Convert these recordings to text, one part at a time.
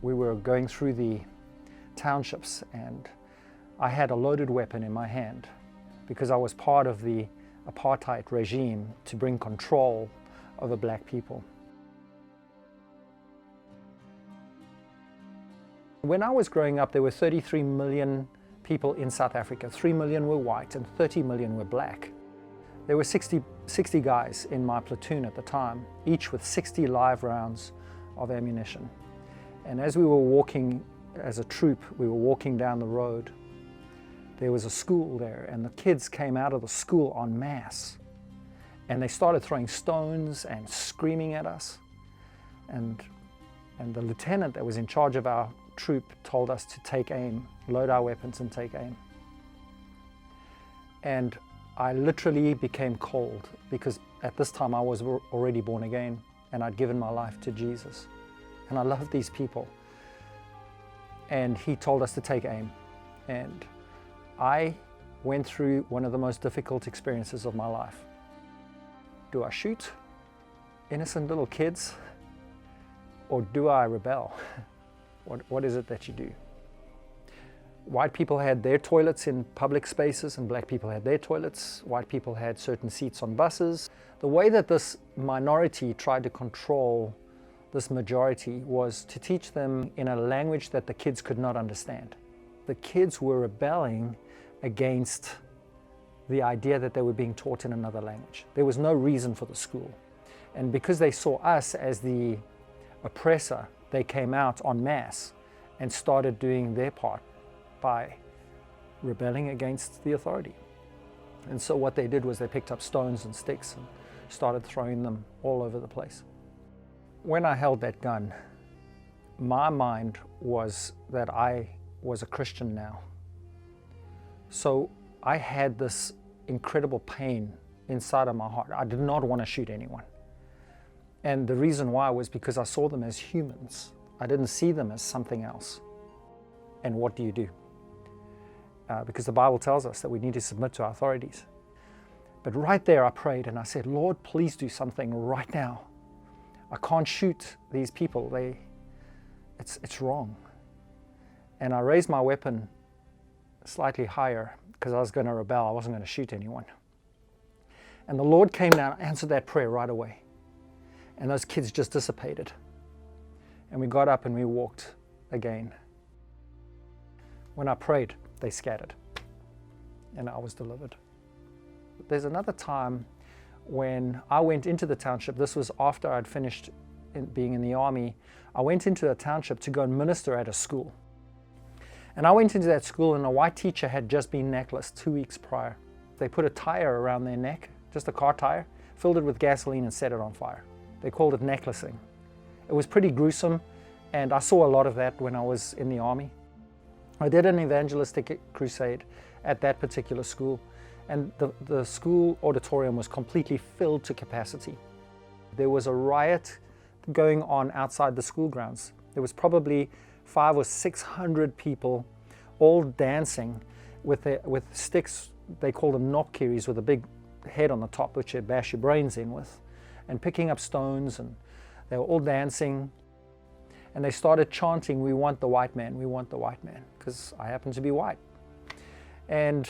we were going through the townships, and I had a loaded weapon in my hand because I was part of the apartheid regime to bring control over black people. When I was growing up, there were 33 million people in South Africa. 3 million were white and 30 million were black. There were 60 guys in my platoon at the time, each with 60 live rounds of ammunition. And as we were walking as a troop, we were walking down the road. There was a school there, and the kids came out of the school en masse. And they started throwing stones and screaming at us. And the lieutenant that was in charge of our troop told us to take aim, load our weapons and take aim. And I literally became cold because at this time I was already born again and I'd given my life to Jesus. And I loved these people. And he told us to take aim. And I went through one of the most difficult experiences of my life. Do I shoot innocent little kids, or do I rebel? What is it that you do? White people had their toilets in public spaces and black people had their toilets. White people had certain seats on buses. The way that this minority tried to control this majority was to teach them in a language that the kids could not understand. The kids were rebelling against the idea that they were being taught in another language. There was no reason for the school. And because they saw us as the oppressor, they came out en masse and started doing their part by rebelling against the authority. And so what they did was they picked up stones and sticks and started throwing them all over the place. When I held that gun, my mind was that I was a Christian now. So I had this incredible pain inside of my heart. I did not want to shoot anyone. And the reason why was because I saw them as humans. I didn't see them as something else. And what do you do? Because the Bible tells us that we need to submit to our authorities. But right there I prayed and I said, Lord, please do something right now. I can't shoot these people. It's wrong. And I raised my weapon slightly higher because I was going to rebel. I wasn't going to shoot anyone. And the Lord came down and answered that prayer right away. And those kids just dissipated. And we got up and we walked again. When I prayed, they scattered. And I was delivered. There's another time when I went into the township. This was after I'd finished being in the army. I went into a township to go and minister at a school. And I went into that school and a white teacher had just been necklaced 2 weeks prior. They put a tire around their neck, just a car tire, filled it with gasoline and set it on fire. They called it necklacing. It was pretty gruesome, and I saw a lot of that when I was in the army. I did an evangelistic crusade at that particular school, and the school auditorium was completely filled to capacity. There was a riot going on outside the school grounds. There was probably 500 or 600 people all dancing with sticks. They call them knobkerries, with a big head on the top which you bash your brains in with, and picking up stones, and they were all dancing. And they started chanting, "We want the white man, we want the white man," because I happen to be white. And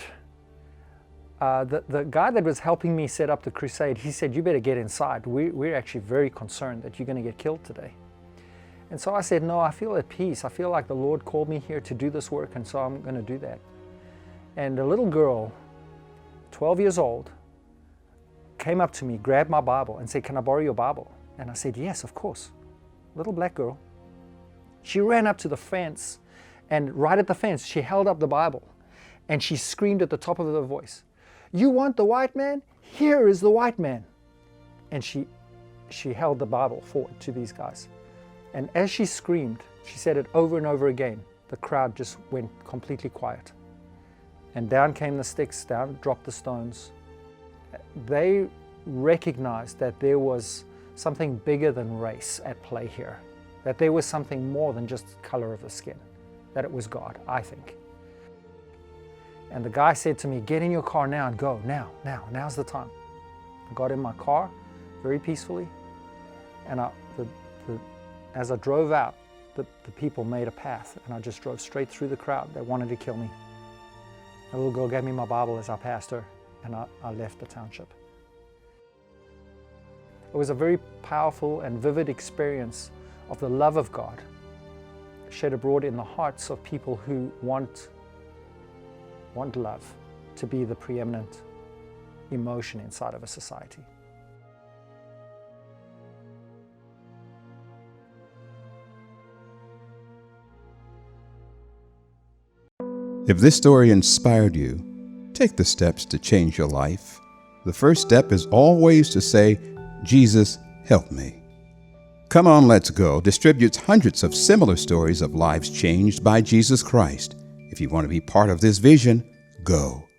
the guy that was helping me set up the crusade, he said, "You better get inside. We're actually very concerned that you're going to get killed today." And so I said, "No, I feel at peace. I feel like the Lord called me here to do this work, and so I'm going to do that." And a little girl, 12 years old, came up to me, grabbed my Bible and said, "Can I borrow your Bible?" And I said, "Yes, of course." Little black girl. She ran up to the fence, and right at the fence, she held up the Bible, and she screamed at the top of her voice, "You want the white man? Here is the white man." And she held the Bible forward to these guys. And as she screamed, she said it over and over again, the crowd just went completely quiet. And down came the sticks, down dropped the stones. They recognized that there was something bigger than race at play here, that there was something more than just the color of the skin, that it was God, I think. And the guy said to me, "Get in your car now and go, now's the time." I got in my car very peacefully, and as I drove out, the people made a path, and I just drove straight through the crowd that wanted to kill me. A little girl gave me my Bible as I passed her, and I left the township. It was a very powerful and vivid experience of the love of God shed abroad in the hearts of people who want love to be the preeminent emotion inside of a society. If this story inspired you, take the steps to change your life. The first step is always to say, Jesus, help me. Come On, Let's Go distributes hundreds of similar stories of lives changed by Jesus Christ. If you want to be part of this vision, go.